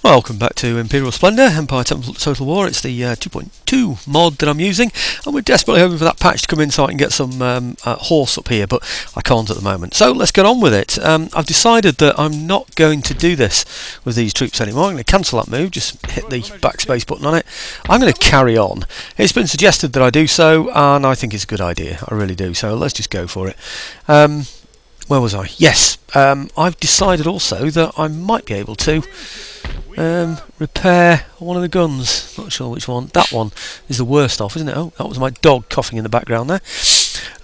Welcome back to Imperial Splendour, Empire Total War. It's the 2.2 mod that I'm using, and we're desperately hoping for that patch to come in so I can get some horse up here, but I can't at the moment. So let's get on with it. I've decided that I'm not going to do this with these troops anymore. I'm going to cancel that move, just hit the backspace button on it. I'm going to carry on. It's been suggested that I do so, and I think it's a good idea. I really do, so let's just go for it. Where was I? Yes, I've decided also that I might be able to repair one of the guns. Not sure which one. That one is the worst off, isn't it? Oh, that was my dog coughing in the background there.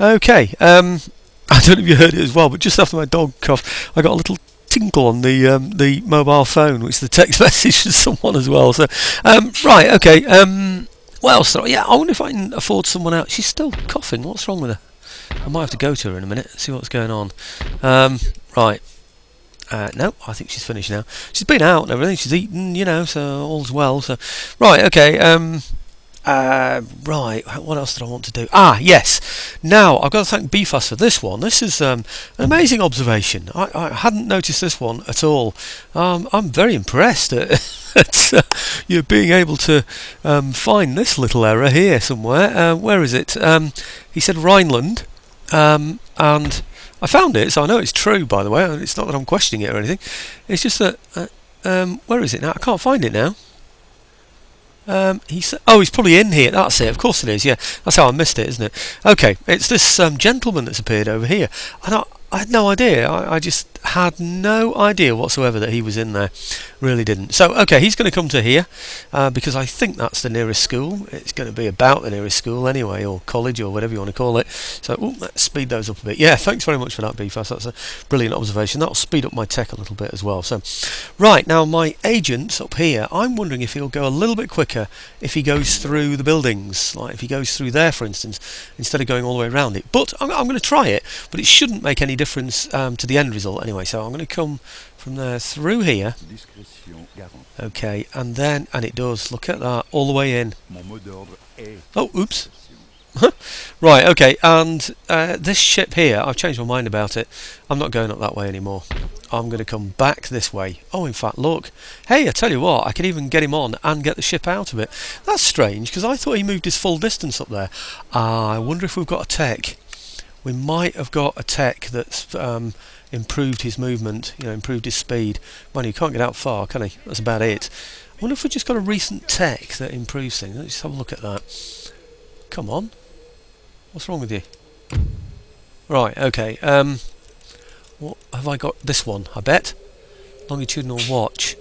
Okay, I don't know if you heard it as well, but just after my dog coughed, I got a little tinkle on the mobile phone, which is the text message to someone as well. So, right, okay. What else? Yeah, I wonder if I can afford someone else. She's still coughing. What's wrong with her? I might have to go to her in a minute, see what's going on. Right. No, I think she's finished now. She's been out and everything. She's eaten, you know, so all's well. So, right, okay. Right. What else did I want to do? Ah, yes. Now I've got to thank BFAS for this one. This is an amazing observation. I hadn't noticed this one at all. I'm very impressed at you being able to find this little error here somewhere. Where is it? He said Rhineland, and I found it, so I know it's true, by the way. It's not that I'm questioning it or anything. It's just that, where is it now? I can't find it now. He's probably in here. That's it. Of course it is. Yeah, that's how I missed it, isn't it? Okay, it's this gentleman that's appeared over here, and I had no idea. I just had no idea whatsoever that he was in there. Really didn't. So, okay, he's going to come to here because I think that's the nearest school. It's going to be about the nearest school anyway, or college, or whatever you want to call it. So, let's speed those up a bit. Yeah, thanks very much for that, BFAS. That's a brilliant observation. That'll speed up my tech a little bit as well. So, right, now my agent up here, I'm wondering if he'll go a little bit quicker if he goes through the buildings, like if he goes through there, for instance, instead of going all the way around it. But I'm going to try it, but it shouldn't make any difference to the end result anyway. So I'm going to come from there through here. Okay, and it does. Look at that, all the way in. Oh, oops. Right, okay, and this ship here, I've changed my mind about it. I'm not going up that way anymore. I'm going to come back this way. Oh, in fact, look. Hey, I tell you what, I can even get him on and get the ship out of it. That's strange, because I thought he moved his full distance up there. I wonder if we've got a tech. We might have got a tech that's improved his movement, improved his speed. Mind you, he can't get out far, can he? That's about it. I wonder if we've just got a recent tech that improves things. Let's just have a look at that. Come on. What's wrong with you? Right, okay. What have I got? This one, I bet. Longitudinal watch.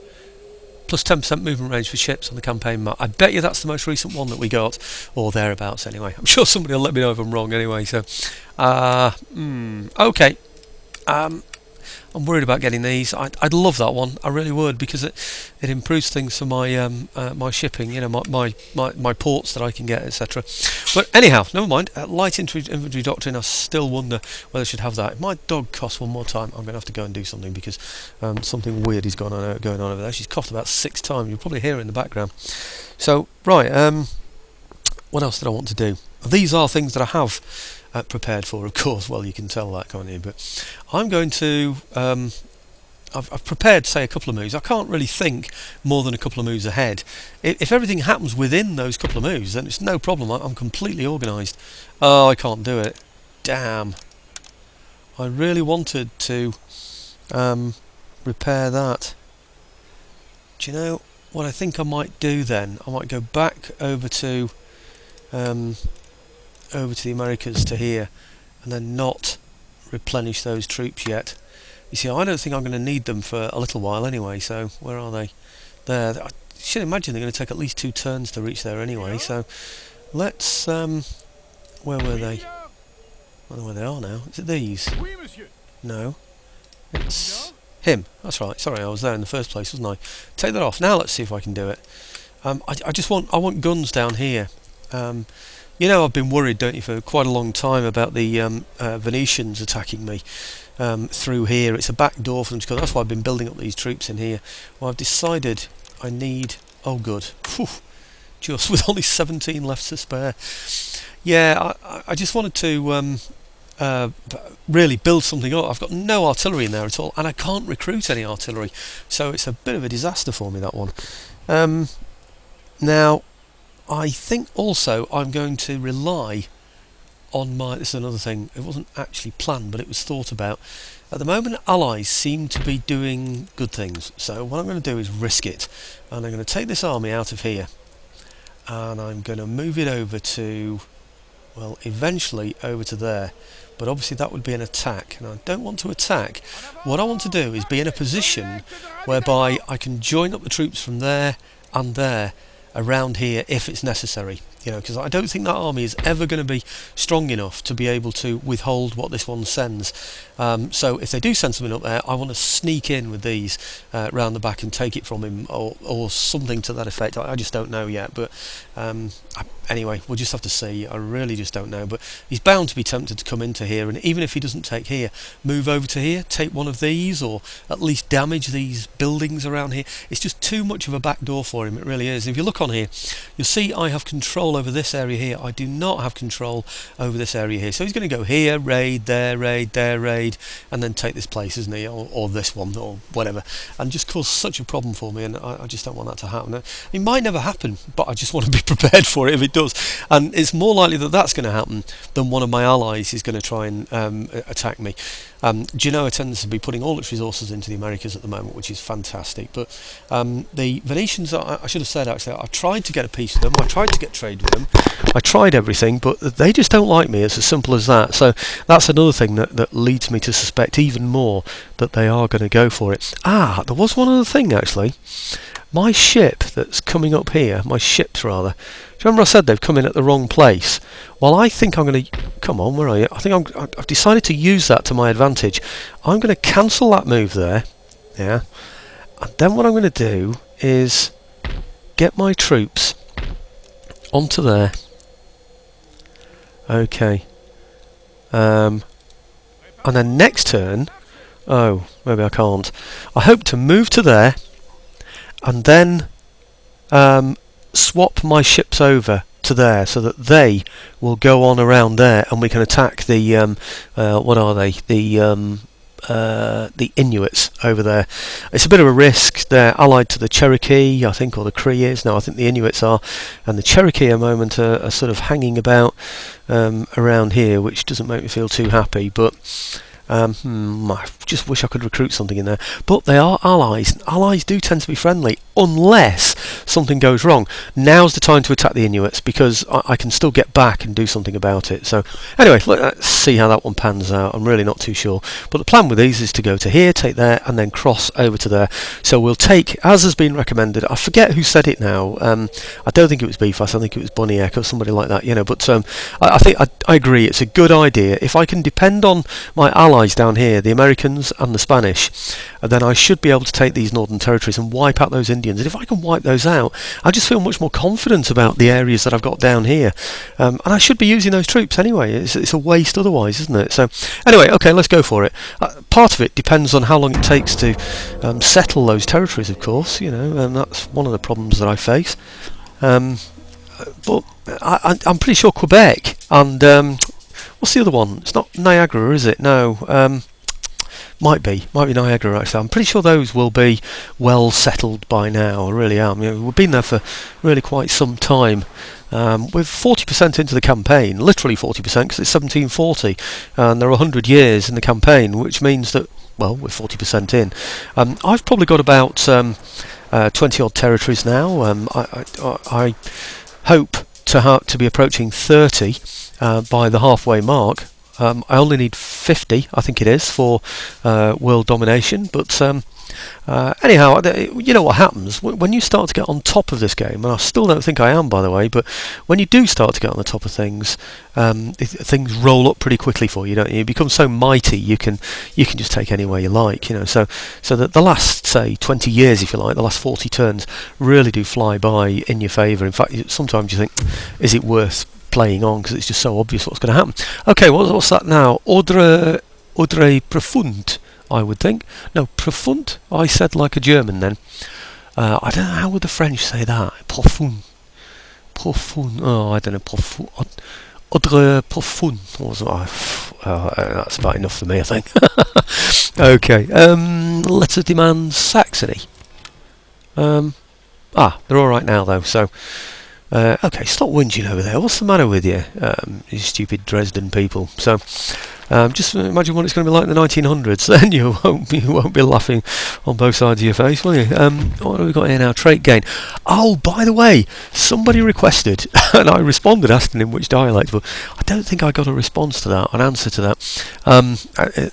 Plus 10% movement range for ships on the campaign map. I bet you that's the most recent one that we got, or thereabouts anyway. I'm sure somebody will let me know if I'm wrong anyway. So, okay. I'm worried about getting these. I'd love that one. I really would, because it improves things for my my shipping. My ports that I can get, etc. But anyhow, never mind. Light infantry doctrine. I still wonder whether I should have that. If my dog coughs one more time, I'm going to have to go and do something, because something weird is going on over there. She's coughed about 6 times. You'll probably hear her in the background. So right. What else did I want to do? These are things that I have prepared for, of course. Well, you can tell that, can't you? But I'm going to I've prepared, say, a couple of moves. I can't really think more than a couple of moves ahead. If everything happens within those couple of moves, then it's no problem. I'm completely organised. Oh, I can't do it. Damn. I really wanted to repair that. Do you know what I think I might do then? I might go back over to the Americas, to here, and then not replenish those troops yet. You see, I don't think I'm going to need them for a little while anyway. So where are they? There. I should imagine they're going to take at least 2 turns to reach there anyway. So let's where were they? I don't know where they are now. Is it these? No, it's him. That's right. Sorry, I was there in the first place, wasn't I? Take that off. Now let's see if I can do it. I want guns down here. I've been worried, don't you, for quite a long time about the Venetians attacking me through here. It's a back door for them to go. That's why I've been building up these troops in here. Well, I've decided I need... Oh, good. Whew. Just with only 17 left to spare. Yeah, I just wanted to really build something up. I've got no artillery in there at all, and I can't recruit any artillery, so it's a bit of a disaster for me, that one. Now, I think also I'm going to rely on my... This is another thing, it wasn't actually planned, but it was thought about. At the moment, allies seem to be doing good things, so what I'm going to do is risk it, and I'm going to take this army out of here, and I'm going to move it over to, well, eventually over to there, but obviously that would be an attack, and I don't want to attack. What I want to do is be in a position whereby I can join up the troops from there and there around here if it's necessary, because I don't think that army is ever going to be strong enough to be able to withhold what this one sends. So if they do send something up there, I want to sneak in with these round the back and take it from him, or something to that effect. I just don't know yet, but anyway, we'll just have to see. I really just don't know, but he's bound to be tempted to come into here, and even if he doesn't take here, move over to here, take one of these, or at least damage these buildings around here. It's just too much of a back door for him, it really is. If you look on here, you'll see I have control over this area here. I do not have control over this area here, so he's going to go here, raid, there, raid, there, raid, and then take this place, isn't he, or this one, or whatever, and just cause such a problem for me, and I just don't want that to happen. It might never happen, but I just want to be prepared for it if it does, and it's more likely that that's going to happen than one of my allies is going to try and attack me. Genoa tends to be putting all its resources into the Americas at the moment, which is fantastic, but the Venetians, I should have said actually, I tried to get a peace with them, I tried to get trade with them, I tried everything, but they just don't like me. It's as simple as that. So that's another thing that leads me to suspect even more that they are going to go for it. There was one other thing actually. My ship that's coming up here, my ships rather, do you remember I said they've come in at the wrong place? Well, I think I'm going to... Come on, where are you? I think I've decided to use that to my advantage. I'm going to cancel that move there, yeah, and then what I'm going to do is get my troops onto there. Okay. And then next turn... Oh, maybe I can't. I hope to move to there, and then swap my ships over to there so that they will go on around there, and we can attack the what are they, the Inuits over there. It's a bit of a risk. They're allied to the Cherokee, I think, or the Cree is. No, I think the Inuits are, and the Cherokee at the moment are sort of hanging about around here, which doesn't make me feel too happy, but I just wish I could recruit something in there. But they are allies. Allies do tend to be friendly, unless something goes wrong. Now's the time to attack the Inuits, because I can still get back and do something about it. So anyway, let's see how that one pans out. I'm really not too sure. But the plan with these is to go to here, take there, and then cross over to there. So we'll take, as has been recommended, I forget who said it now. I don't think it was Beefas, I think it was Boniek or somebody like that, but I think I agree, it's a good idea. If I can depend on my allies down here, the Americans and the Spanish, then I should be able to take these northern territories and wipe out those Indians. And if I can wipe those out, I just feel much more confident about the areas that I've got down here, and I should be using those troops anyway. It's a waste otherwise, isn't it? So anyway, okay, let's go for it. Part of it depends on how long it takes to settle those territories, of course, and that's one of the problems that I face. But I'm pretty sure Quebec and what's the other one? It's not Niagara, is it? No. Might be Niagara actually. I'm pretty sure those will be well settled by now. I really am. We've been there for really quite some time. We're 40% into the campaign, literally 40%, because it's 1740, and there are 100 years in the campaign, which means that, well, we're 40% in. I've probably got about 20 odd territories now. I hope to be approaching 30 by the halfway mark. I only need 50, I think it is, for world domination, but anyhow, you know what happens when you start to get on top of this game, and I still don't think I am, by the way, but when you do start to get on the top of things, things roll up pretty quickly for you, don't you? You become so mighty you can just take anywhere you like, so that the last, say, 20 years, if you like, the last 40 turns really do fly by in your favour. In fact, sometimes you think, is it worth playing on, because it's just so obvious what's going to happen. Okay, what's that now? Ordre profund, I would think. No, profund? I said like a German then. I don't know, how would the French say that? Profund. Oh, I don't know. Ordre profund. that's about enough for me, I think. Okay, letter demand Saxony. They're all right now though. So, okay, stop whinging over there. What's the matter with you, you stupid Dresden people? So, just imagine what it's going to be like in the 1900s. Then you won't be laughing on both sides of your face, will you? What have we got here now? Trait gain. Oh, by the way, somebody requested, and I responded asking him which dialect, but I don't think I got a response to that, an answer to that.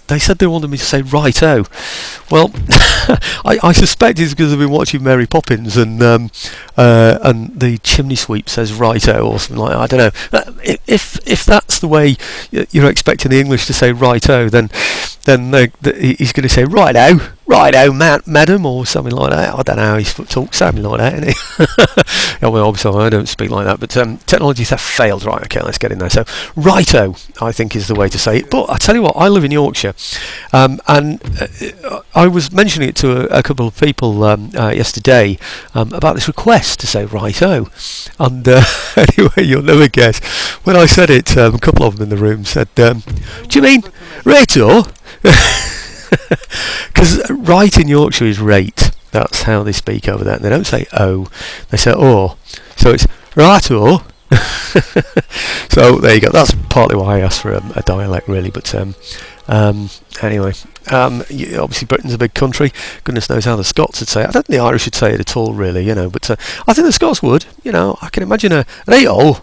They said they wanted me to say righto. Well, I suspect it's because I've been watching Mary Poppins and the chimney sweep says righto or something like that. I don't know. If that's the way you're expecting the English to say righto, then he's going to say righto, madam, or something like that. I don't know how he talks, something like that, isn't he? Yeah, well, obviously I don't speak like that, but technology theft failed. Right, okay, let's get in there. So righto, I think, is the way to say it. But I tell you what, I live in Yorkshire, and I was mentioning it to a couple of people yesterday about this request to say righto, and anyway, you'll never guess. When I said it, a couple of them in the room said, "Do you mean righto?" Because right in Yorkshire is rate. That's how they speak over there. They don't say oh, they say oh. So it's righto. So there you go. That's partly why I asked for a dialect, really. But anyway, obviously Britain's a big country. Goodness knows how the Scots would say it. I don't think the Irish would say it at all, really. But I think the Scots would. I can imagine a righto,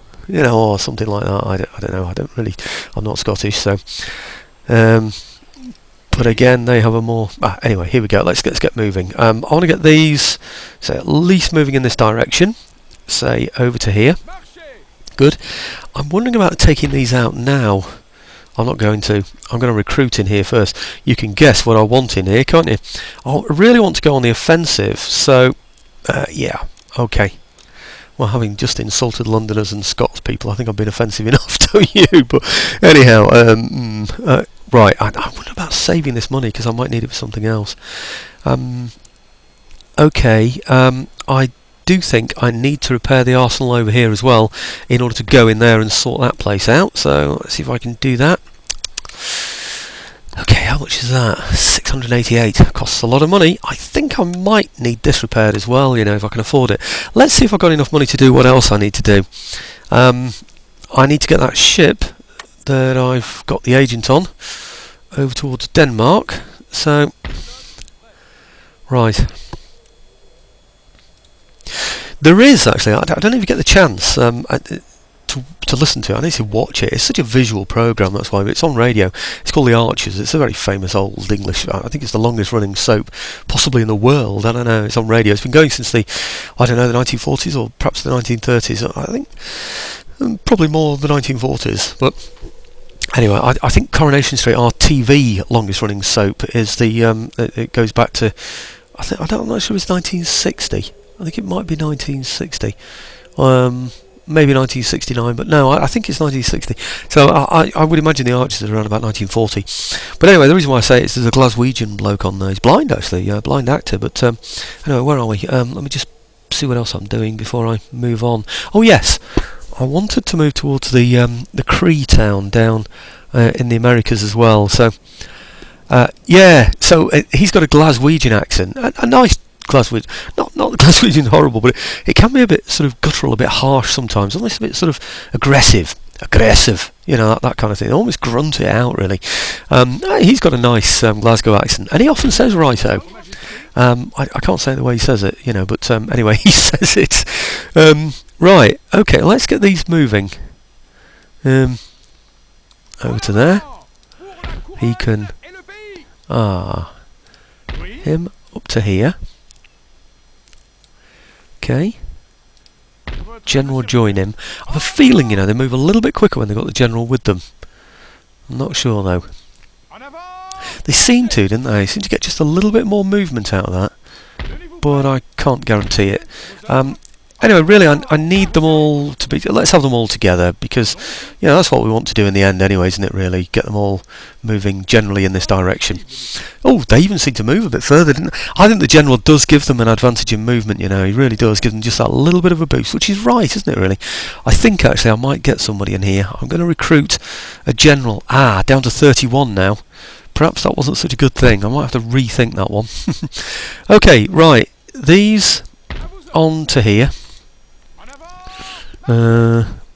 or something like that. I don't know. I'm not Scottish, so. But again, they have a more. Anyway, here we go. Let's get moving. I want to get these, say, at least moving in this direction. Say over to here. Good. I'm wondering about taking these out now. I'm not going to. I'm going to recruit in here first. You can guess what I want in here, can't you? I really want to go on the offensive. So, yeah. Okay. Well, having just insulted Londoners and Scots people, I think I've been offensive enough to you. But anyhow, right, I wonder about saving this money because I might need it for something else. Okay, I do think I need to repair the arsenal over here as well in order to go in there and sort that place out. So let's see if I can do that. Okay, how much is that? 688. Costs a lot of money. I think I might need this repaired as well, if I can afford it. Let's see if I've got enough money to do what else I need to do. I need to get that ship that I've got the agent on over towards Denmark. So, right. There is actually. I don't know if you get the chance to listen to it. I need to watch it. It's such a visual program. That's why it's on radio. It's called The Archers. It's a very famous old English. I think it's the longest running soap possibly in the world. I don't know. It's on radio. It's been going since the 1940s or perhaps the 1930s. I think probably more the 1940s. But anyway, I think Coronation Street, our TV longest running soap, is the. It goes back to. I'm not sure it's 1960. I think it might be 1960. Maybe 1969, but no, I think it's 1960. So I would imagine The Archers is around about 1940. But anyway, the reason why I say it is there's a Glaswegian bloke on there. He's blind, actually, blind actor. But anyway, where are we? Let me just see what else I'm doing before I move on. Oh yes, I wanted to move towards the Cree town down in the Americas as well. So yeah, so he's got a Glaswegian accent, a nice Glaswegian, not the Glaswegian horrible, but it can be a bit sort of guttural, a bit harsh sometimes, almost a bit sort of aggressive, that kind of thing. They almost grunt it out, really. He's got a nice Glasgow accent, and he often says righto. I can't say the way he says it, but anyway, he says it. Right, okay, let's get these moving. Over to there. He can. Him up to here. Okay. General join him. I have a feeling, they move a little bit quicker when they've got the general with them. I'm not sure though. They seem to, didn't they? They seem to get just a little bit more movement out of that. But I can't guarantee it. Anyway, really, I need them all to be. Let's have them all together because, that's what we want to do in the end, anyway, isn't it? Really, get them all moving generally in this direction. Oh, they even seem to move a bit further, didn't they? I think the general does give them an advantage in movement. He really does give them just that little bit of a boost, which is right, isn't it? Really, I think actually I might get somebody in here. I'm going to recruit a general. Down to 31 now. Perhaps that wasn't such a good thing. I might have to rethink that one. Okay, right. These on to here.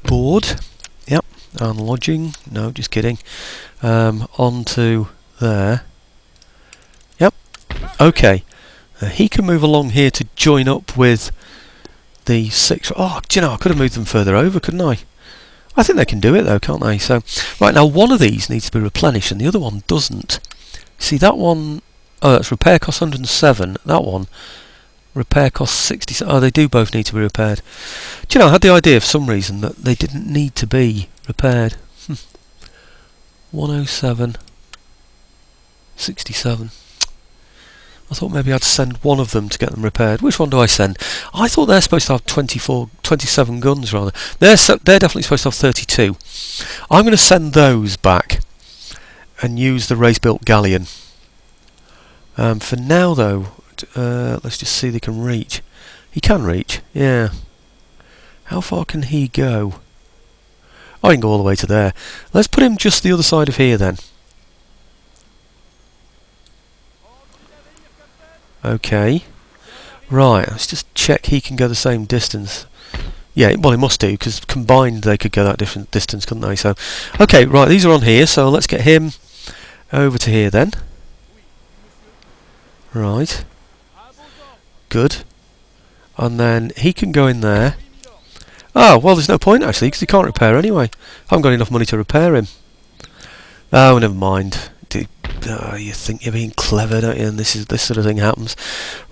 Board, yep, and lodging, no, just kidding, on to there, yep, okay, he can move along here to join up with the 6, I could have moved them further over, couldn't I? I think they can do it though, can't they? So, right, now one of these needs to be replenished and the other one doesn't. See, that one, that's repair cost 107, that one, repair costs 60. Oh, they do both need to be repaired. Do you know, I had the idea for some reason that they didn't need to be repaired. 107, 67. I thought maybe I'd send one of them to get them repaired. Which one do I send? I thought they're supposed to have 27 guns rather. They're definitely supposed to have 32. I'm going to send those back and use the race-built galleon. For now, though. Let's just see if they can reach. He can reach, yeah. How far can he go? Oh, he can go all the way to there. Let's put him just the other side of here then. Okay. Right, let's just check he can go the same distance. Yeah, well he must do, because combined they could go that different distance, couldn't they? So, okay, right, these are on here, so let's get him over to here then. Right. Good. And then he can go in there. Oh, well there's no point actually, because he can't repair anyway. I haven't got enough money to repair him. Oh, never mind. You think you're being clever, don't you? And this sort of thing happens.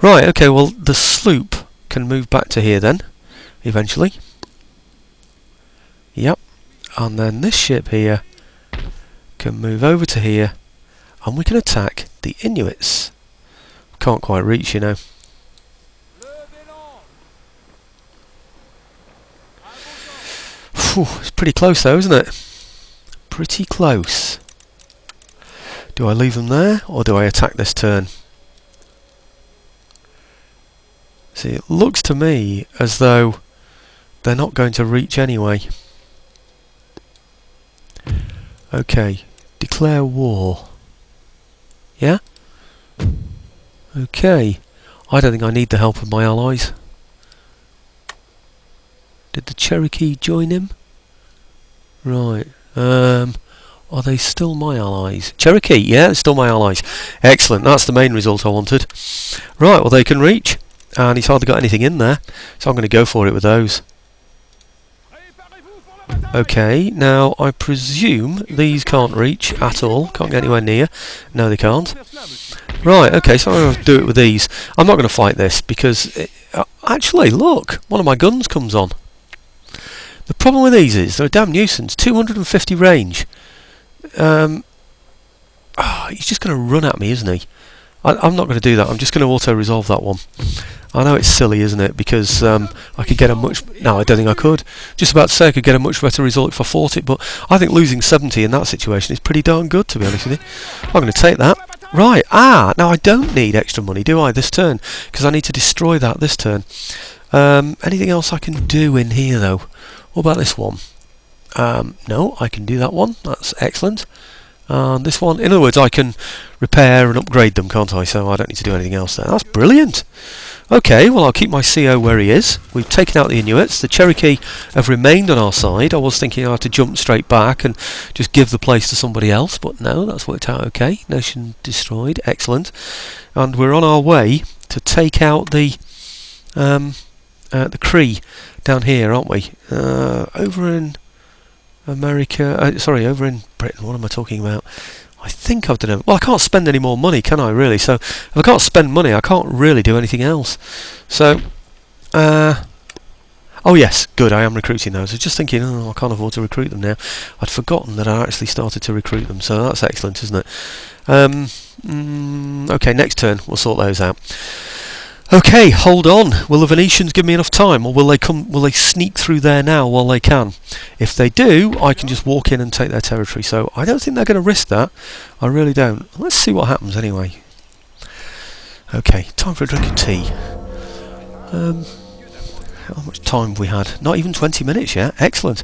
Right, okay, well the sloop can move back to here then, eventually. Yep. And then this ship here can move over to here, and we can attack the Inuits. Can't quite reach, you know. Whew, it's pretty close though, isn't it? Pretty close. Do I leave them there, or do I attack this turn? See, it looks to me as though they're not going to reach anyway. Okay, declare war. Yeah? Okay. I don't think I need the help of my allies. Did the Cherokee join him? Right. Are they still my allies? Cherokee, yeah, still my allies. Excellent, that's the main result I wanted. Right, well they can reach, and he's hardly got anything in there, so I'm going to go for it with those. Okay, now I presume these can't reach at all, can't get anywhere near. No, they can't. Right, okay, so I'm going to do it with these. I'm not going to fight this, because actually, look, one of my guns comes on. The problem with these is they're a damn nuisance. 250 range. He's just going to run at me, isn't he? I'm not going to do that. I'm just going to auto-resolve that one. I know it's silly, isn't it? Because I could get a much... No, I don't think I could. Just about to say I could get a much better result if I fought it, but I think losing 70 in that situation is pretty darn good, to be honest with you. I'm going to take that. Right, now I don't need extra money, do I, this turn? Because I need to destroy that this turn. Anything else I can do in here, though? What about this one? No, I can do that one. That's excellent. And this one, in other words, I can repair and upgrade them, can't I? So I don't need to do anything else there. That's brilliant. Okay, well I'll keep my CO where he is. We've taken out the Inuits. The Cherokee have remained on our side. I was thinking I had to jump straight back and just give the place to somebody else, but no, that's worked out okay. Nation destroyed. Excellent. And we're on our way to take out the Cree down here, aren't we? Over in America, sorry, over in Britain. What am I talking about? I think I've done it. Well, I can't spend any more money, can I, really? So, if I can't spend money, I can't really do anything else. So, oh yes, good, I am recruiting those. I was just thinking, I can't afford to recruit them now. I'd forgotten that I actually started to recruit them, so that's excellent, isn't it? Okay, next turn, we'll sort those out. Okay, hold on. Will the Venetians give me enough time, or will they come? Will they sneak through there now while they can? If they do, I can just walk in and take their territory. So I don't think they're going to risk that. I really don't. Let's see what happens anyway. Okay, time for a drink of tea. How much time have we had? Not even 20 minutes yet. Excellent.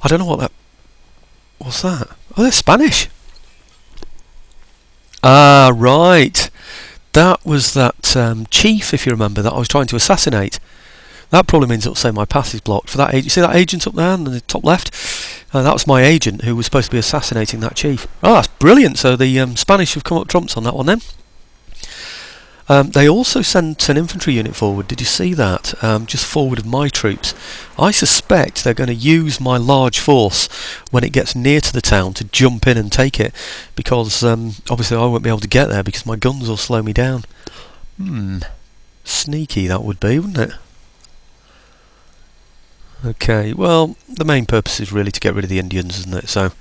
I don't know what that... What's that? Oh, they're Spanish. Ah, right. That was that chief, if you remember, that I was trying to assassinate. That probably means it'll say my path is blocked. For that, you see that agent up there in the top left? That was my agent who was supposed to be assassinating that chief. Oh, that's brilliant. So the Spanish have come up trumps on that one then. They also sent an infantry unit forward. Did you see that? Just forward of my troops. I suspect they're going to use my large force when it gets near to the town to jump in and take it, because obviously I won't be able to get there because my guns will slow me down. Sneaky that would be, wouldn't it? Okay, well, the main purpose is really to get rid of the Indians, isn't it? So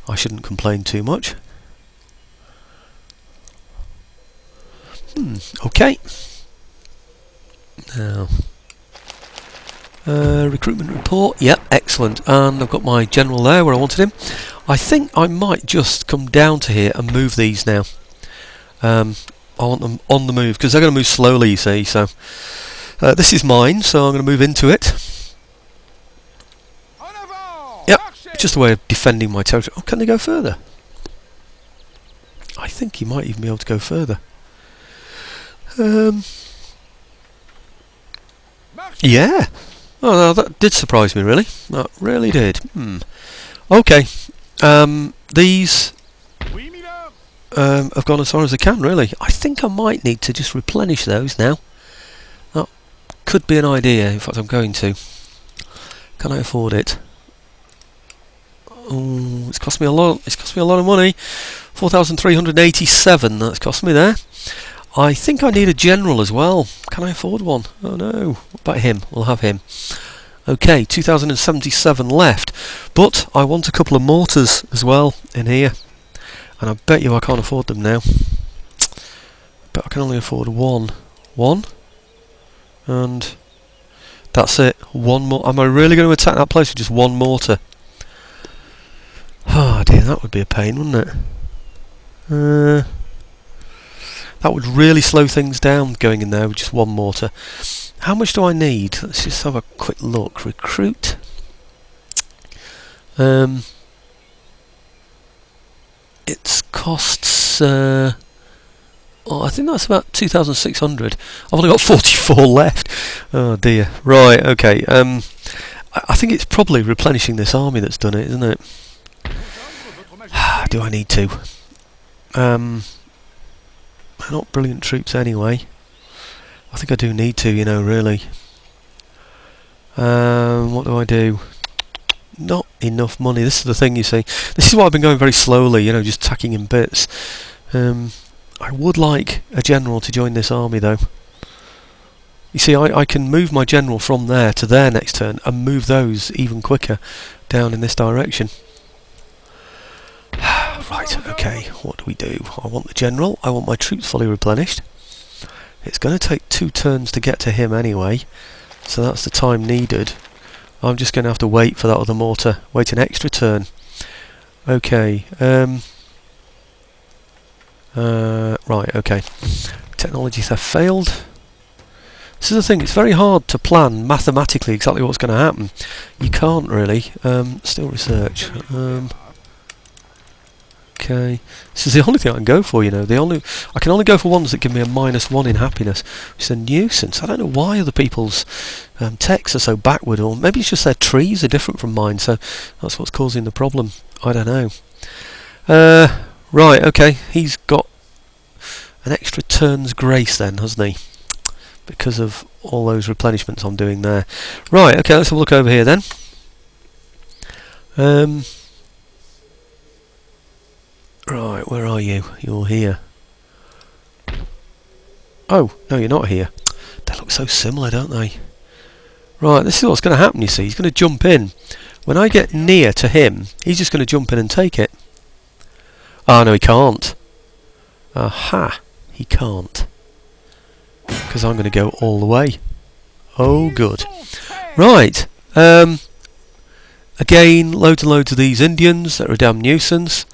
I shouldn't complain too much. Okay. Now, recruitment report. Yep, excellent. And I've got my general there where I wanted him. I think I might just come down to here and move these now. I want them on the move because they're going to move slowly, you see. So this is mine, so I'm going to move into it. Yep, just a way of defending my territory. Oh, can they go further? I think he might even be able to go further. Yeah. Oh, no, that did surprise me, really. That really did. Okay. These have gone as far as they can, really. I think I might need to just replenish those now. That could be an idea. In fact, I'm going to. Can I afford it? Oh, it's cost me a lot. It's cost me a lot of money. 4,387. That's cost me there. I think I need a general as well. Can I afford one? Oh no. What about him? We'll have him. Okay, 2,077 left. But I want a couple of mortars as well in here. And I bet you I can't afford them now. But I can only afford one. One? And that's it. One more. Am I really going to attack that place with just one mortar? Oh dear, that would be a pain, wouldn't it? That would really slow things down going in there with just one mortar. How much do I need? Let's just have a quick look. Recruit. It costs... I think that's about 2,600. I've only got 44 left. Oh dear. Right, okay. I think it's probably replenishing this army that's done it, isn't it? Do I need to? They're not brilliant troops anyway. I think I do need to, you know, really. What do I do? Not enough money. This is the thing, you see. This is why I've been going very slowly, you know, just tacking in bits. I would like a general to join this army, though. You see, I can move my general from there to there next turn and move those even quicker down in this direction. Right, okay, what do we do? I want the general, I want my troops fully replenished. It's going to take 2 turns to get to him anyway, so that's the time needed. I'm just going to have to wait for that other mortar, wait an extra turn. Okay, right, okay. Technology theft failed. This is the thing, it's very hard to plan mathematically exactly what's going to happen. You can't really. Still research. Okay, this is the only thing I can go for, you know. I can only go for ones that give me a -1 in happiness, which is a nuisance. I don't know why other people's techs are so backward, or maybe it's just their trees are different from mine, so that's what's causing the problem. I don't know. Right, okay, he's got an extra turn's grace then, hasn't he? Because of all those replenishments I'm doing there. Right, okay, let's have a look over here then. Right, where are you? You're here. Oh, no, you're not here. They look so similar, don't they? Right, this is what's going to happen, you see. He's going to jump in. When I get near to him, he's just going to jump in and take it. Oh, no, he can't. Aha, he can't. Because I'm going to go all the way. Oh, good. Right. Again, loads and loads of these Indians that are a damn nuisance.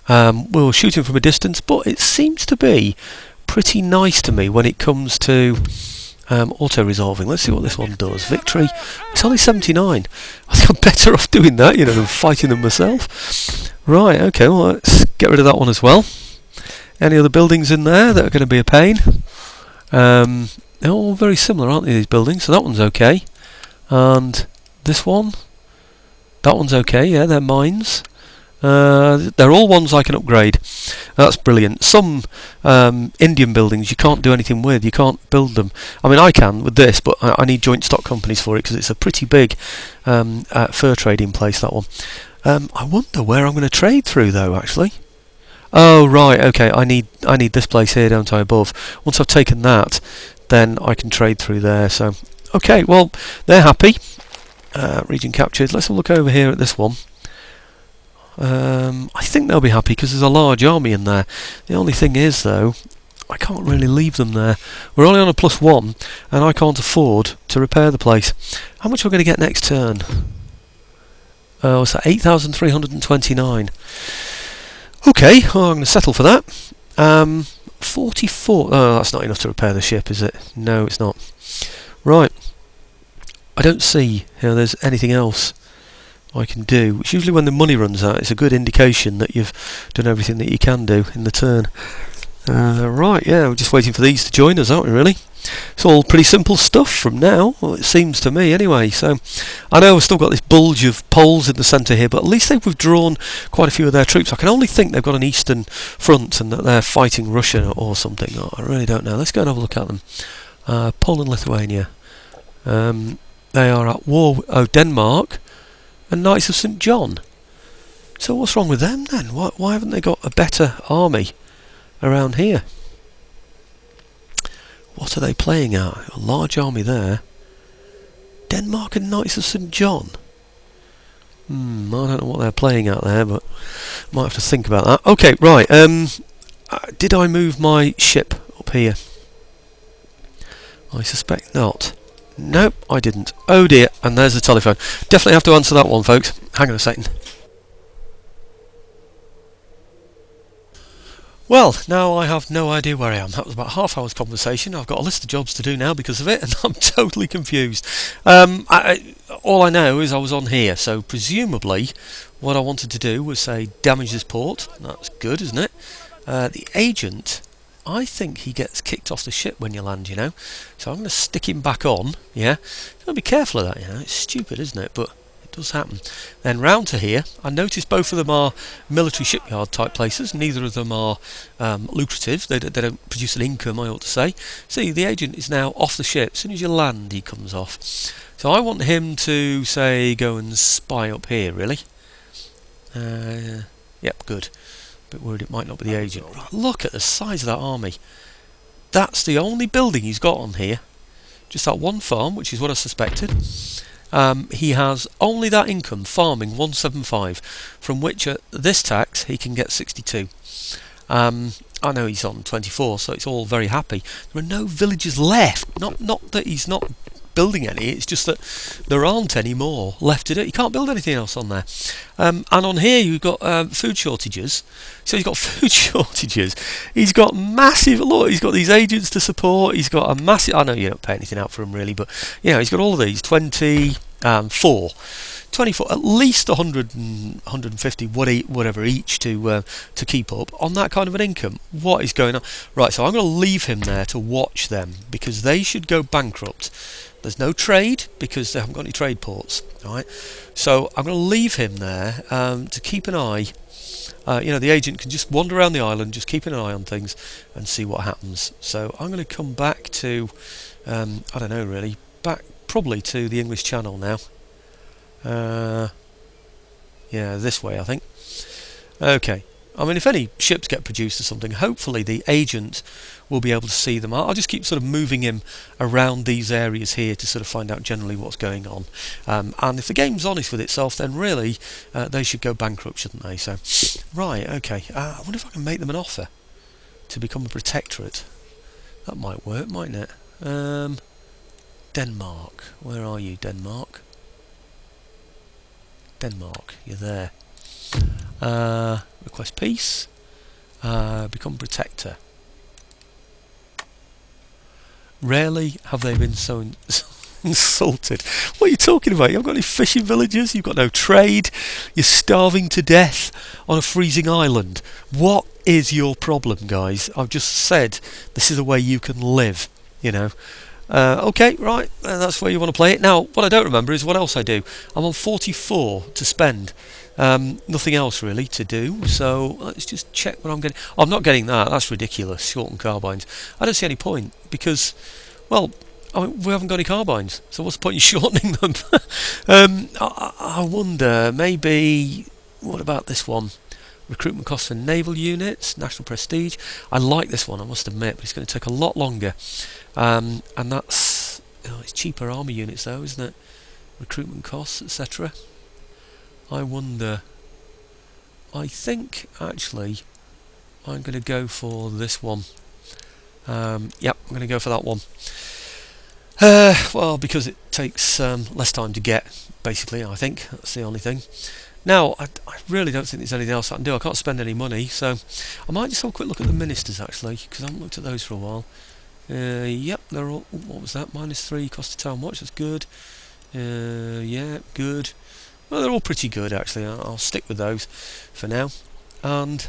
We'll shoot him from a distance, but it seems to be pretty nice to me when it comes to auto-resolving. Let's see what this one does. Victory. It's only 79. I think I'm better off doing that, than fighting them myself. Right, okay, well, let's get rid of that one as well. Any other buildings in there that are going to be a pain? They're all very similar, aren't they, these buildings? So that one's okay. And this one? That one's okay, yeah, they're mines. They're all ones I can upgrade. That's brilliant. Some Indian buildings you can't do anything with. You can't build them. I mean, I can with this, but I need joint stock companies for it because it's a pretty big fur trading place, that one. I wonder where I'm going to trade through, though, actually. Oh, right, okay, I need this place here, don't I, above. Once I've taken that, then I can trade through there. So, okay, well, they're happy. Region captured. Let's have a look over here at this one. I think they'll be happy because there's a large army in there. The only thing is, though, I can't really leave them there. We're only on a +1, and I can't afford to repair the place. How much are we going to get next turn? Oh, it's at 8,329. Okay, well, I'm going to settle for that. 44. Oh, that's not enough to repair the ship, is it? No, it's not. Right. I don't see how there's anything else I can do. It's usually when the money runs out, it's a good indication that you've done everything that you can do in the turn. Right, yeah, we're just waiting for these to join us, aren't we, really? It's all pretty simple stuff from now, well, it seems to me anyway. So I know we've still got this bulge of Poles in the centre here, but at least they've withdrawn quite a few of their troops. I can only think they've got an eastern front and that they're fighting Russia or something. Oh, I really don't know. Let's go and have a look at them. Poland, Lithuania. They are at war. Oh, Denmark and Knights of St. John. So what's wrong with them then? Why haven't they got a better army around here? What are they playing at? A large army there. Denmark and Knights of St. John. I don't know what they're playing at there, but might have to think about that. Okay, right. Did I move my ship up here? I suspect not. Nope, I didn't. Oh dear, and there's the telephone. Definitely have to answer that one, folks. Hang on a second. Well, now I have no idea where I am. That was about half hour's conversation. I've got a list of jobs to do now because of it, and I'm totally confused. All I know is I was on here, so presumably what I wanted to do was say damage this port. That's good, isn't it? The agent, I think he gets kicked off the ship when you land, So I'm going to stick him back on, yeah? You've got to be careful of that, It's stupid, isn't it? But it does happen. Then round to here, I notice both of them are military shipyard type places. Neither of them are lucrative. They don't produce an income, I ought to say. See, the agent is now off the ship. As soon as you land, he comes off. So I want him to, say, go and spy up here, really. Yep, good. Bit worried it might not be the agent. Right, look at the size of that army. That's the only building he's got on here. Just that one farm, which is what I suspected. He has only that income, farming 175, from which at this tax he can get 62. I know he's on 24, so it's all very happy. There are no villages left. Not that he's not building any, it's just that there aren't any more left to do. You can't build anything else on there. And on here you've got food shortages. So he's got food shortages. He's got massive, look, he's got these agents to support. He's got a massive, I know you don't pay anything out for him really, but he's got all of these, 24, at least 100 and 150 whatever each to keep up on that kind of an income. What is going on? Right, so I'm going to leave him there to watch them because they should go bankrupt. There's no trade because they haven't got any trade ports. Right, so I'm going to leave him there to keep an eye. The agent can just wander around the island, just keeping an eye on things and see what happens. So I'm going to come back to, I don't know really, back probably to the English Channel now. This way I think. Okay, I mean, if any ships get produced or something, hopefully the agent will be able to see them. I'll just keep sort of moving him around these areas here to sort of find out generally what's going on. And if the game's honest with itself, then really they should go bankrupt, shouldn't they? So, right, okay. I wonder if I can make them an offer to become a protectorate. That might work, mightn't it? Denmark. Where are you, Denmark? Denmark, you're there. Request peace. Become protector. Rarely have they been so insulted. What are you talking about? You haven't got any fishing villages, you've got no trade, you're starving to death on a freezing island. What is your problem, guys? I've just said this is the way you can live, you know. Okay, right, that's where you want to play it. Now, what I don't remember is what else I do. I'm on 44 to spend. Nothing else really to do, so let's just check what I'm getting. Oh, I'm not getting that, that's ridiculous, shortened carbines. I don't see any point, because, well, I mean, we haven't got any carbines, so what's the point in shortening them? I wonder, maybe, what about this one? Recruitment costs for naval units, national prestige. I like this one, I must admit, but it's going to take a lot longer. And that's, it's cheaper army units though, isn't it? Recruitment costs, etc. I wonder. I think actually I'm going to go for this one. Yep, I'm going to go for that one. Well, because it takes less time to get, basically, I think. That's the only thing. Now, I really don't think there's anything else I can do. I can't spend any money, so I might just have a quick look at the ministers, actually, because I haven't looked at those for a while. Yep, they're all... What was that? -3 cost of town watch, that's good. Yeah, good. Well, they're all pretty good, actually. I'll stick with those for now. And...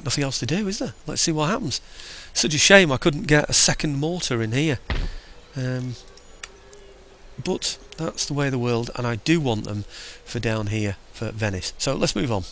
nothing else to do, is there? Let's see what happens. Such a shame I couldn't get a second mortar in here. But that's the way of the world, and I do want them for down here for Venice. So let's move on.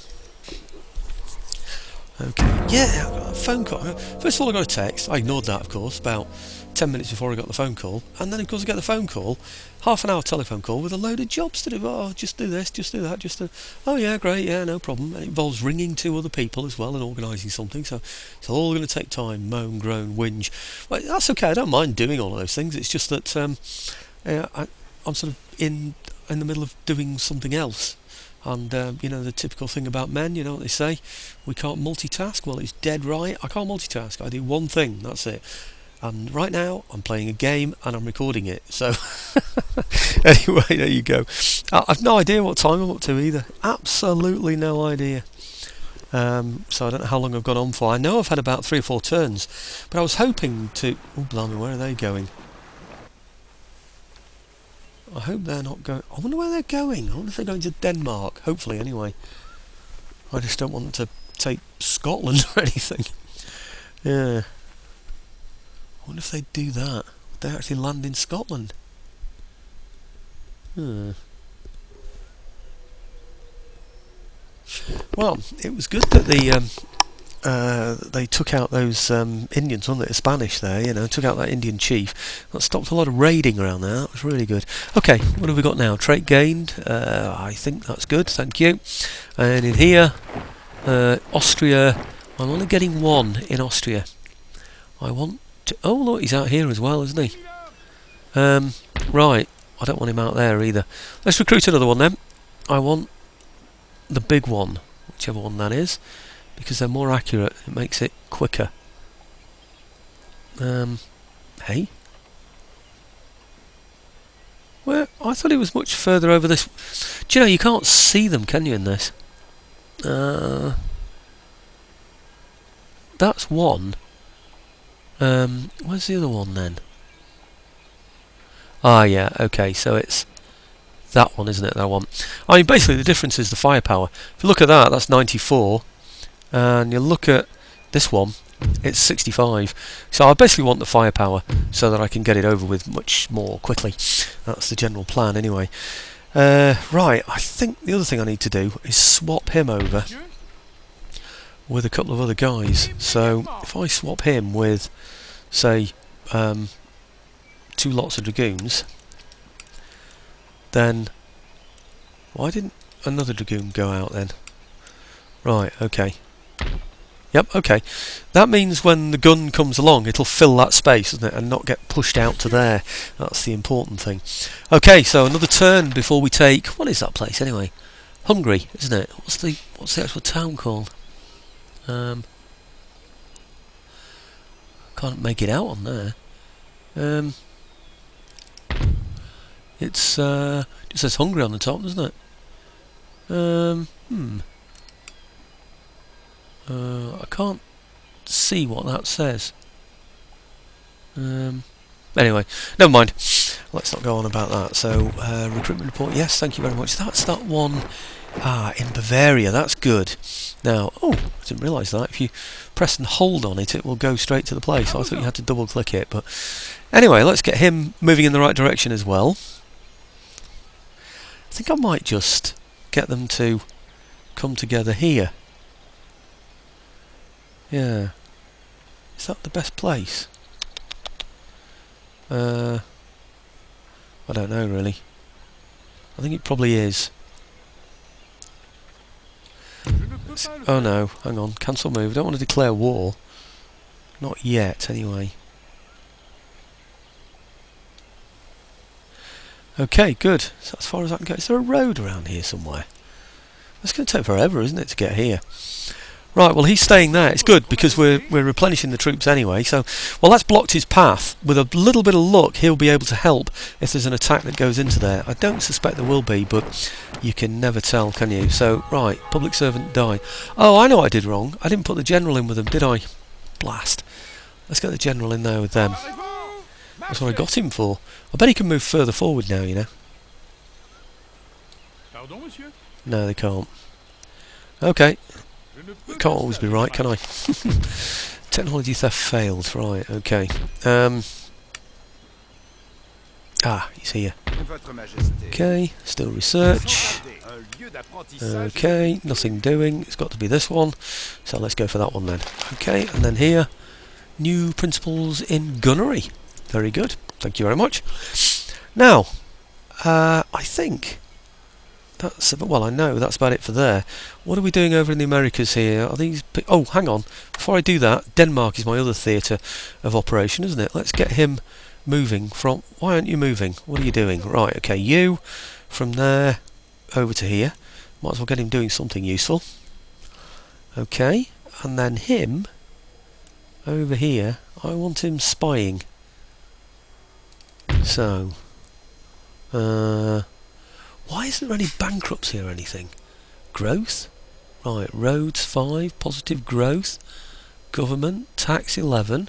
Okay, yeah, I got a phone call. First of all, I got a text. I ignored that, of course, about 10 minutes before I got the phone call. And then, of course, I get the phone call, half an hour telephone call with a load of jobs to do. Oh, just do this, just do that, just do... Oh, yeah, great, yeah, no problem. It involves ringing 2 other people as well and organising something. So it's all going to take time, moan, groan, whinge. Well, that's okay, I don't mind doing all of those things. It's just that I'm sort of in the middle of doing something else. And, you know, the typical thing about men, you know what they say, we can't multitask. Well, it's dead right. I can't multitask. I do one thing, that's it. And right now, I'm playing a game and I'm recording it. So, anyway, there you go. I've no idea what time I'm up to either. Absolutely no idea. So I don't know how long I've gone on for. I know I've had about 3 or 4 turns. But I was hoping to... Oh, blimey, where are they going? I hope they're not going... I wonder where they're going. I wonder if they're going to Denmark. Hopefully, anyway. I just don't want them to take Scotland or anything. Yeah. I wonder if they do that. Would they actually land in Scotland? Well, it was good that they took out those Indians, wasn't it? The Spanish there, you know, took out that Indian chief. That stopped a lot of raiding around there. That was really good. Okay, what have we got now? Trait gained. I think that's good, thank you. And in here, Austria. I'm only getting 1 in Austria. I want to... Oh, look, he's out here as well, isn't he? Right, I don't want him out there either. Let's recruit another one then. I want the big one, whichever one that is, because they're more accurate. It makes it quicker. Hey? Well, I thought it was much further over this... Do you know, you can't see them, can you, in this? That's one. Where's the other one then? Ah, yeah, okay, so it's that one, isn't it, that I want? I mean, basically the difference is the firepower. If you look at that, that's 94. And you look at this one, it's 65. So I basically want the firepower so that I can get it over with much more quickly. That's the general plan anyway. Right, I think the other thing I need to do is swap him over with a couple of other guys. So if I swap him with, say, 2 lots of dragoons, then why didn't... another dragoon go out then? Right, okay. Yep, okay. That means when the gun comes along, it'll fill that space, doesn't it, and not get pushed out to there. That's the important thing. Okay, so another turn before we take... What is that place anyway? Hungary, isn't it? What's the actual town called? Can't make it out on there. It's just says Hungary on the top, doesn't it? I can't see what that says. Anyway, never mind. Let's not go on about that. So, recruitment report. Yes, thank you very much. That's that one. In Bavaria. That's good. Now, I didn't realise that. If you press and hold on it, it will go straight to the place. I thought you had to double click it. But anyway, let's get him moving in the right direction as well. I think I might just get them to come together here. Yeah. Is that the best place? I don't know really. I think it probably is. Oh no, hang on. Cancel move. I don't want to declare war. Not yet, anyway. Okay, good. So as far as I can go. Is there a road around here somewhere? It's going to take forever, isn't it, to get here? Right, well he's staying there. It's good because we're replenishing the troops anyway. So, well, that's blocked his path. With a little bit of luck, he'll be able to help if there's an attack that goes into there. I don't suspect there will be, but you can never tell, can you? So, right, public servant die. Oh, I know what I did wrong. I didn't put the general in with them, did I? Blast. Let's get the general in there with them. That's what I got him for. I bet he can move further forward now, you know. No, they can't. Okay. Can't always be right, can I? Technology theft failed. Right, okay. He's here. Okay, still research. Okay, nothing doing. It's got to be this one. So let's go for that one then. Okay, and then here, new principles in gunnery. Very good. Thank you very much. Now, I think... well, I know that's about it for there. What are we doing over in the Americas here? Are these... Oh, hang on. Before I do that, Denmark is my other theatre of operation, isn't it? Let's get him moving from... Why aren't you moving? What are you doing? Right, okay, you from there over to here. Might as well get him doing something useful. Okay, and then him over here. I want him spying. So... why isn't there any bankruptcy or anything? Growth? Right, roads 5, positive growth. Government, tax 11.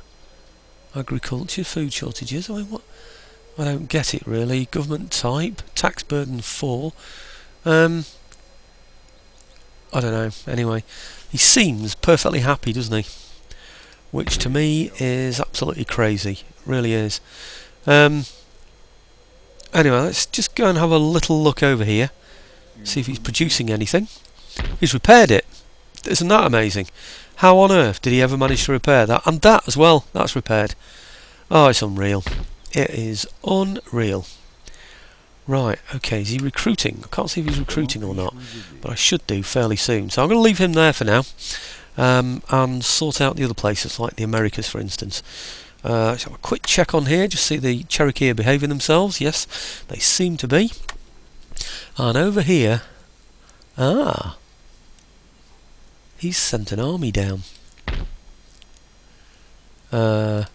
Agriculture, food shortages. I mean, what? I don't get it really. Government type, tax burden 4. I don't know. Anyway, he seems perfectly happy, doesn't he? Which to me is absolutely crazy. Really is. Anyway, let's just go and have a little look over here. See if he's producing anything. He's repaired it. Isn't that amazing? How on earth did he ever manage to repair that? And that as well. That's repaired. Oh, it's unreal. It is unreal. Right, okay. Is he recruiting? I can't see if he's recruiting or not. But I should do fairly soon. So I'm going to leave him there for now. And sort out the other places, like the Americas, for instance. Let's have a quick check on here, just see the Cherokee are behaving themselves. Yes, they seem to be. And over here, he's sent an army down. No,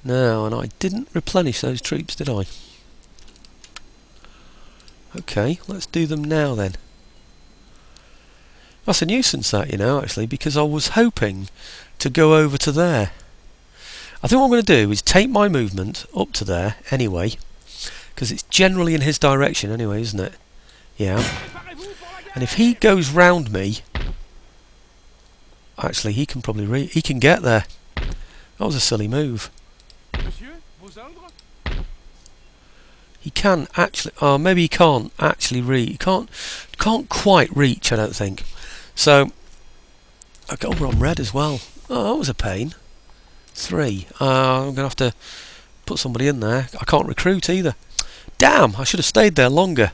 and I didn't replenish those troops, did I? Okay, let's do them now then. That's a nuisance, that, you know, actually, because I was hoping to go over to there. I think what I'm going to do is take my movement up to there anyway, because it's generally in his direction anyway, isn't it? Yeah. And if he goes round me, actually he can probably he can get there. That was a silly move. He can actually... Oh, maybe he can't actually reach. He can't quite reach, I don't think. So, I got over on red as well. Oh, that was a pain. 3. I'm going to have to put somebody in there. I can't recruit either. Damn, I should have stayed there longer.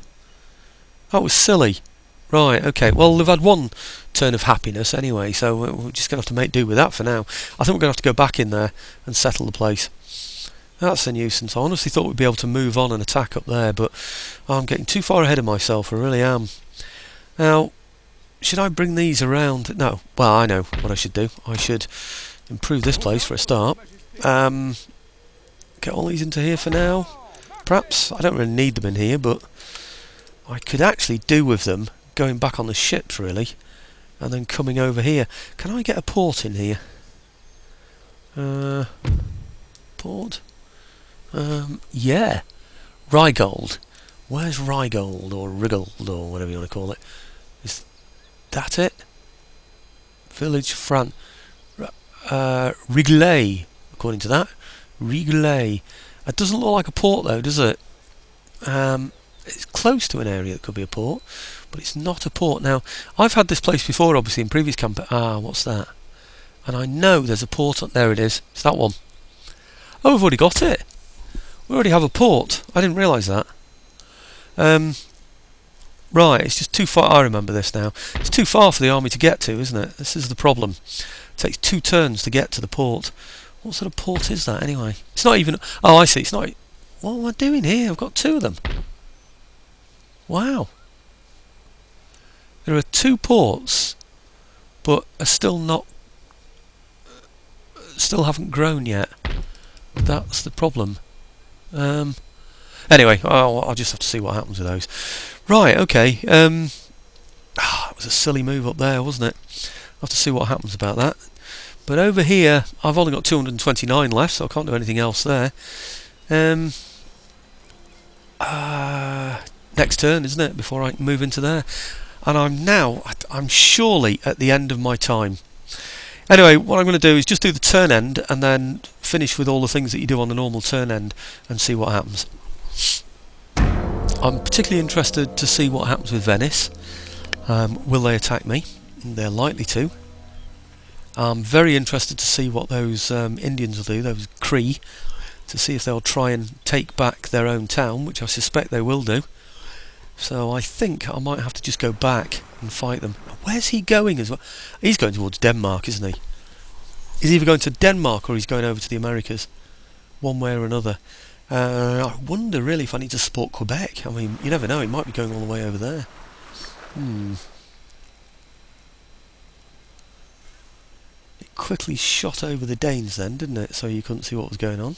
That was silly. Right, okay. Well, they've had one turn of happiness anyway, so we're just going to have to make do with that for now. I think we're going to have to go back in there and settle the place. That's a nuisance. I honestly thought we'd be able to move on and attack up there, but I'm getting too far ahead of myself, I really am. Now, should I bring these around? No. Well, I know what I should do. I should improve this place for a start. Get all these into here for now. Perhaps. I don't really need them in here, but I could actually do with them going back on the ships, really, and then coming over here. Can I get a port in here? Port? Yeah. Rygold. Where's Rygold, or Rigold, or whatever you want to call it? Is that it? Village France. Rigley, according to that. Rigley. It doesn't look like a port, though, does it? It's close to an area that could be a port, but it's not a port. Now, I've had this place before, obviously, in previous campaigns. What's that? And I know there's a port up there. It is. It's that one. Oh, we've already got it. We already have a port. I didn't realise that. Right, it's just too far. I remember this now. It's too far for the army to get to, isn't it? This is the problem. It takes 2 turns to get to the port. What sort of port is that, anyway? It's not even... Oh, I see. It's not... What am I doing here? I've got 2 of them. Wow. There are 2 ports, but are still not... Still haven't grown yet. That's the problem. Anyway, I'll just have to see what happens with those. Right, okay. It was a silly move up there, wasn't it? I'll have to see what happens about that. But over here, I've only got 229 left, so I can't do anything else there. Next turn, isn't it, before I move into there? And I'm surely at the end of my time. Anyway, what I'm going to do is just do the turn end and then finish with all the things that you do on the normal turn end and see what happens. I'm particularly interested to see what happens with Venice. Will they attack me? They're likely to. I'm very interested to see what those Indians will do, those Cree, to see if they'll try and take back their own town, which I suspect they will do. So I think I might have to just go back and fight them. Where's he going as well? He's going towards Denmark, isn't he? He's either going to Denmark or he's going over to the Americas. One way or another. I wonder really if I need to support Quebec. I mean, you never know, he might be going all the way over there. It quickly shot over the Danes then, didn't it? So you couldn't see what was going on.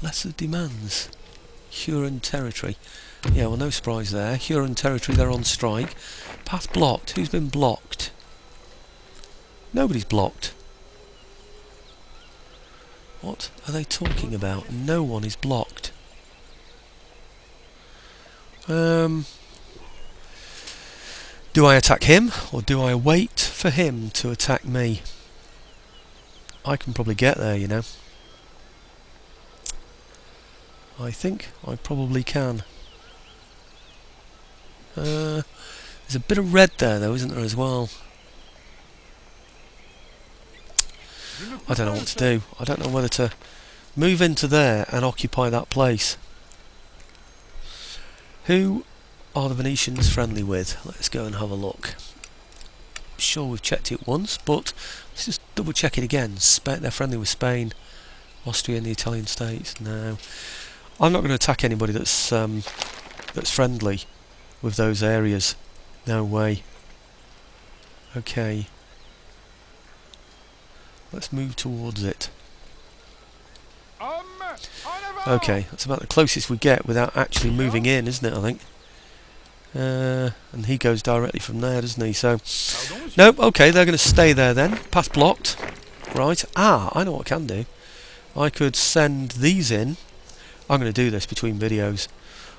Lesser demands. Huron territory. Yeah, well, no surprise there. Huron territory, they're on strike. Path blocked. Who's been blocked? Nobody's blocked. What are they talking about? No one is blocked. Do I attack him, or do I wait for him to attack me? I can probably get there, you know. I think I probably can. There's a bit of red there, though, isn't there, as well? I don't know what to do. I don't know whether to move into there and occupy that place. Who are the Venetians friendly with? Let's go and have a look. I'm sure we've checked it once, but let's just double check it again. They're friendly with Spain, Austria and the Italian states. No. I'm not going to attack anybody that's friendly with those areas. No way. Okay. Let's move towards it. Okay, that's about the closest we get without actually moving in, isn't it, I think? And he goes directly from there, doesn't he? So, nope, okay, they're going to stay there then. Path blocked. Right. I know what I can do. I could send these in. I'm going to do this between videos.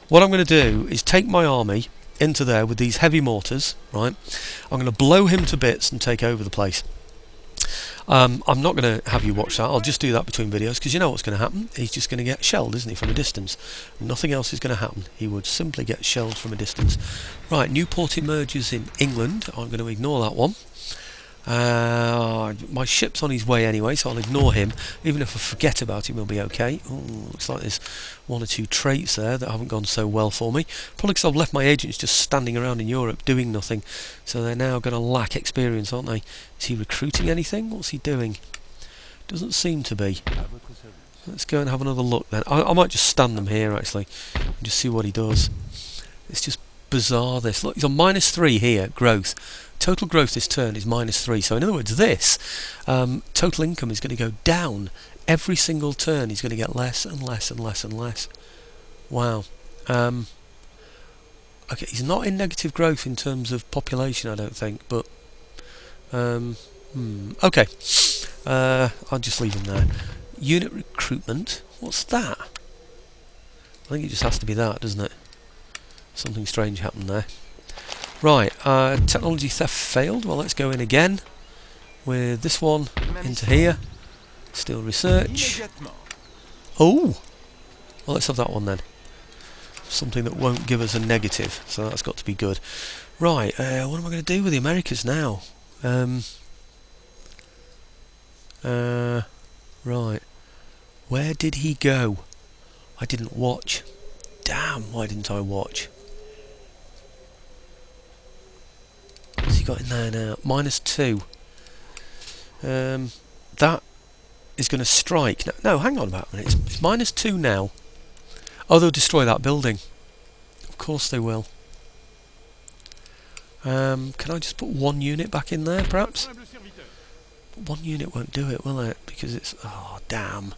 What I'm going to do is take my army into there with these heavy mortars, right? I'm going to blow him to bits and take over the place. I'm not going to have you watch that. I'll just do that between videos, because you know what's going to happen. He's just going to get shelled, isn't he, from a distance. Nothing else is going to happen. He would simply get shelled from a distance. Right, Newport emerges in England. I'm going to ignore that one. My ship's on his way anyway, so I'll ignore him. Even if I forget about him, he'll be okay. Ooh, looks like there's one or two traits there that haven't gone so well for me. Probably because I've left my agents just standing around in Europe doing nothing. So they're now going to lack experience, aren't they? Is he recruiting anything? What's he doing? Doesn't seem to be. Let's go and have another look then. I might just stand them here actually and just see what he does. It's just bizarre this. Look, he's on -3 here, growth. Total growth this turn is -3. So in other words, this total income is going to go down every single turn. He's going to get less and less and less and less. Wow. Okay, he's not in negative growth in terms of population, I don't think, but okay. I'll just leave him there. Unit recruitment. What's that? I think it just has to be that, doesn't it? Something strange happened there. Right, technology theft failed. Well, let's go in again with this one into here. Still research. Oh! Well, let's have that one then. Something that won't give us a negative, so that's got to be good. Right, what am I going to do with the Americas now? Right. Where did he go? I didn't watch. Damn, why didn't I watch? What's he got in there now? -2. That is going to strike. No, hang on about a minute. It's -2 now. Oh, they'll destroy that building. Of course they will. Can I just put one unit back in there, perhaps? One unit won't do it, will it? Because it's... Oh, damn.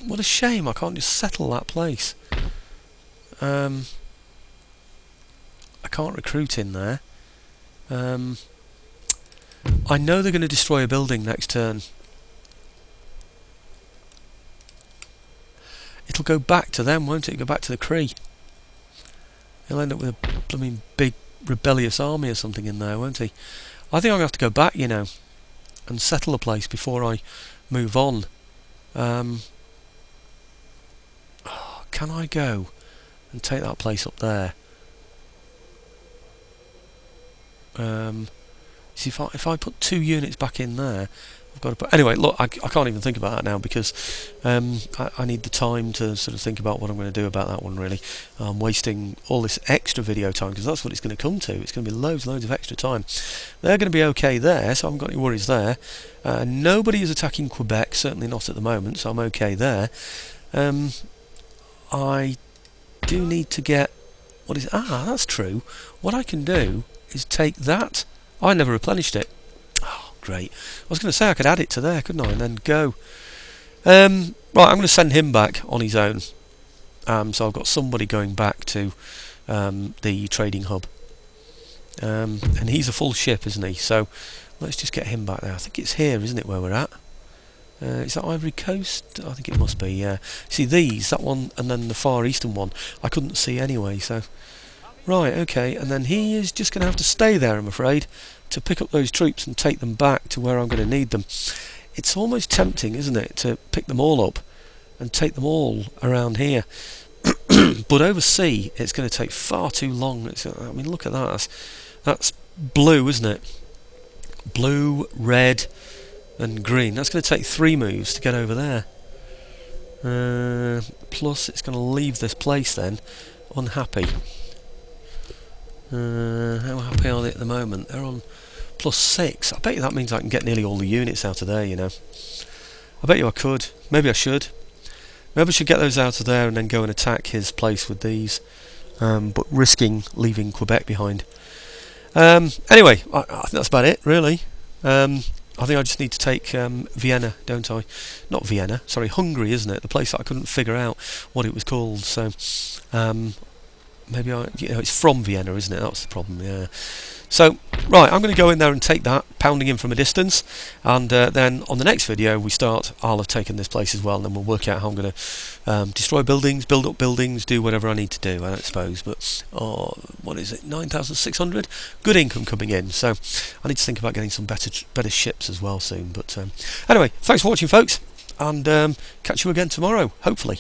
What a shame I can't just settle that place. I can't recruit in there. I know they're going to destroy a building next turn. It'll go back to them, won't it? Go back to the Kree. He'll end up with a blooming big rebellious army or something in there, won't he? I think I'm going to have to go back, you know, and settle the place before I move on. Can I go and take that place up there? See, if I put 2 units back in there, I've got to put... Anyway, look, I can't even think about that now because I need the time to sort of think about what I'm going to do about that one, really. I'm wasting all this extra video time because that's what it's going to come to. It's going to be loads and loads of extra time. They're going to be okay there, so I haven't got any worries there. Nobody is attacking Quebec, certainly not at the moment, so I'm okay there. I do need to get... What is... Ah, that's true. What I can do is take that... I never replenished it. Oh, great. I was going to say I could add it to there, couldn't I? And then go. Right, I'm going to send him back on his own. So I've got somebody going back to the trading hub. And he's a full ship, isn't he? So let's just get him back there. I think it's here, isn't it, where we're at? Is that Ivory Coast? I think it must be, yeah. See, that one, and then the far eastern one, I couldn't see anyway, so... Right, okay, and then he is just going to have to stay there, I'm afraid, to pick up those troops and take them back to where I'm going to need them. It's almost tempting, isn't it, to pick them all up and take them all around here. But over sea, it's going to take far too long. I mean, look at that. That's blue, isn't it? Blue, red, and green. That's going to take 3 moves to get over there. Plus, it's going to leave this place then unhappy. How happy are they at the moment? They're on +6. I bet you that means I can get nearly all the units out of there, you know. I bet you I could. Maybe I should. Maybe I should get those out of there and then go and attack his place with these. But risking leaving Quebec behind. Anyway, I think that's about it, really. I think I just need to take Vienna, don't I? Not Vienna, sorry, Hungary, isn't it? The place that I couldn't figure out what it was called, so... maybe it's from Vienna, isn't it? That's the problem, yeah. So, right, I'm going to go in there and take that, pounding in from a distance, and then on the next video I'll have taken this place as well, and then we'll work out how I'm going to destroy buildings, build up buildings, do whatever I need to do, I don't suppose, but, what is it, 9,600? Good income coming in, so I need to think about getting some better ships as well soon, but anyway, thanks for watching, folks, and catch you again tomorrow, hopefully.